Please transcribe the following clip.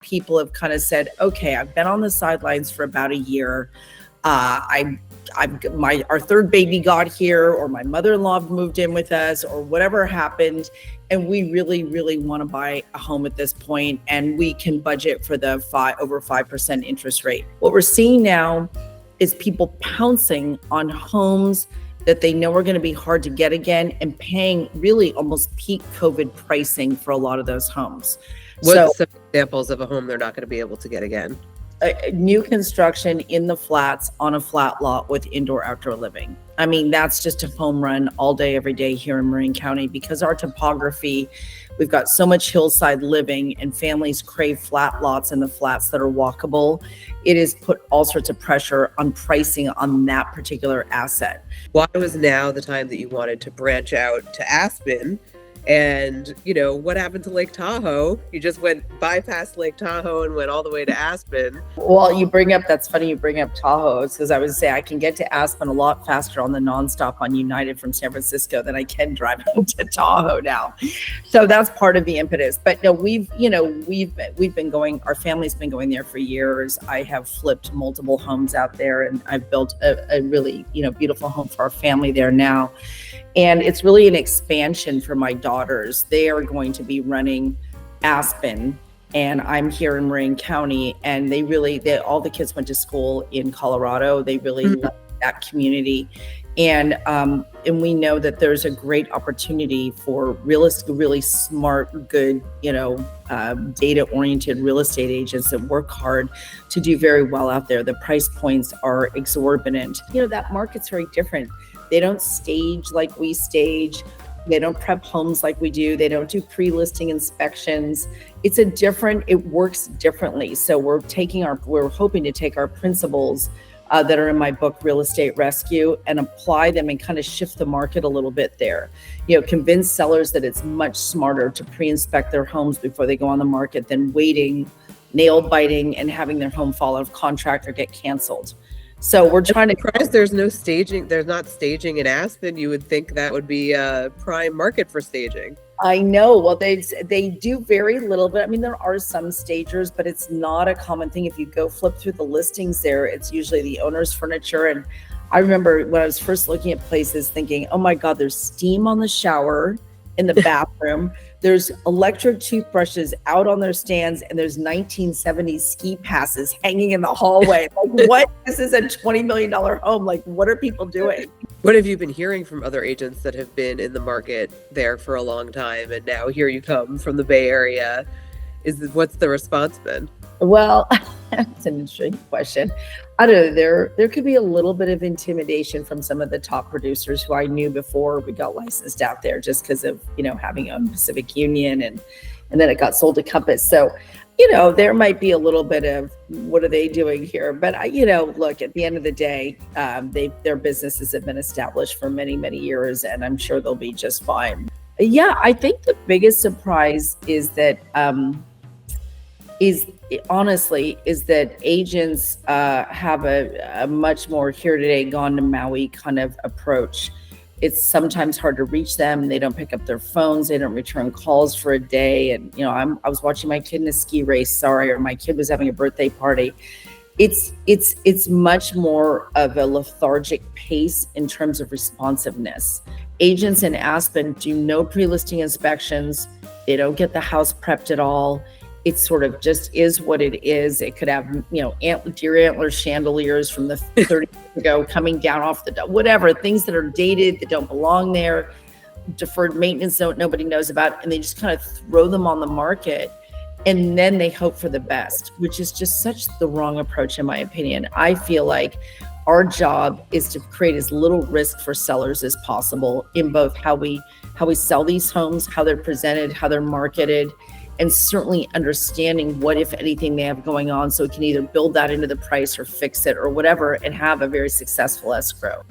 People have kind of said, okay, I've been on the sidelines for about a year. Our third baby got here, or my mother-in-law moved in with us, or whatever happened. And we really, really want to buy a home at this point, and we can budget for the over 5% interest rate. What we're seeing now is people pouncing on homes that they know are going to be hard to get again, and paying really almost peak COVID pricing for a lot of those homes. What's some examples of a home they're not going to be able to get again? New construction in the flats on a flat lot with indoor-outdoor living. I mean, that's just a home run all day, every day here in Marin County, because our topography, we've got so much hillside living, and families crave flat lots and the flats that are walkable. It has put all sorts of pressure on pricing on that particular asset. Why was now the time that you wanted to branch out to Aspen? And, what happened to Lake Tahoe? You just bypassed Lake Tahoe and went all the way to Aspen. Well, that's funny you bring up Tahoe, because I would say I can get to Aspen a lot faster on the nonstop on United from San Francisco than I can drive to Tahoe now. So that's part of the impetus. But no, we've been going, our family's been going there for years. I have flipped multiple homes out there, and I've built a really, beautiful home for our family there now. And it's really an expansion for my daughters. They are going to be running Aspen, and I'm here in Marin County, and all the kids went to school in Colorado. They really love that community. And we know that there's a great opportunity for really smart, good, data-oriented real estate agents that work hard to do very well out there. The price points are exorbitant. That market's very different. They don't stage like we stage. They don't prep homes like we do. They don't do pre-listing inspections. It works differently. So we're hoping to take our principles that are in my book, Real Estate Rescue, and apply them and kind of shift the market a little bit there. Convince sellers that it's much smarter to pre-inspect their homes before they go on the market than waiting, nail biting, and having their home fall out of contract or get canceled. So we're trying to. There's no staging. There's not staging in Aspen. You would think that would be a prime market for staging. I know. Well, they do very little, but I mean, there are some stagers, but it's not a common thing. If you go flip through the listings there, it's usually the owner's furniture. And I remember when I was first looking at places thinking, oh my God, there's steam on the shower in the bathroom. There's electric toothbrushes out on their stands, and there's 1970s ski passes hanging in the hallway. Like, what? This is a $20 million home. Like, what are people doing? What have you been hearing from other agents that have been in the market there for a long time, and now here you come from the Bay Area? What's the response been? Well, that's an interesting question. I don't know. There could be a little bit of intimidation from some of the top producers who I knew before we got licensed out there, just because of, having owned Pacific Union, and then it got sold to Compass. So, there might be a little bit of, what are they doing here? But, look, at the end of the day, their businesses have been established for many, many years, and I'm sure they'll be just fine. Yeah, I think the biggest surprise is that, is that agents have a much more here today, gone to Maui kind of approach. It's sometimes hard to reach them. They don't pick up their phones. They don't return calls for a day. And, I was watching my kid in a ski race, or my kid was having a birthday party. It's much more of a lethargic pace in terms of responsiveness. Agents in Aspen do no pre-listing inspections. They don't get the house prepped at all. It sort of just is what it is. It could have, deer antler chandeliers from the 30 years ago coming down off whatever, things that are dated, that don't belong there, deferred maintenance nobody knows about, and they just kind of throw them on the market. And then they hope for the best, which is just such the wrong approach, in my opinion. I feel like our job is to create as little risk for sellers as possible in both how we sell these homes, how they're presented, how they're marketed, and certainly understanding what, if anything, they have going on, so we can either build that into the price or fix it or whatever, and have a very successful escrow.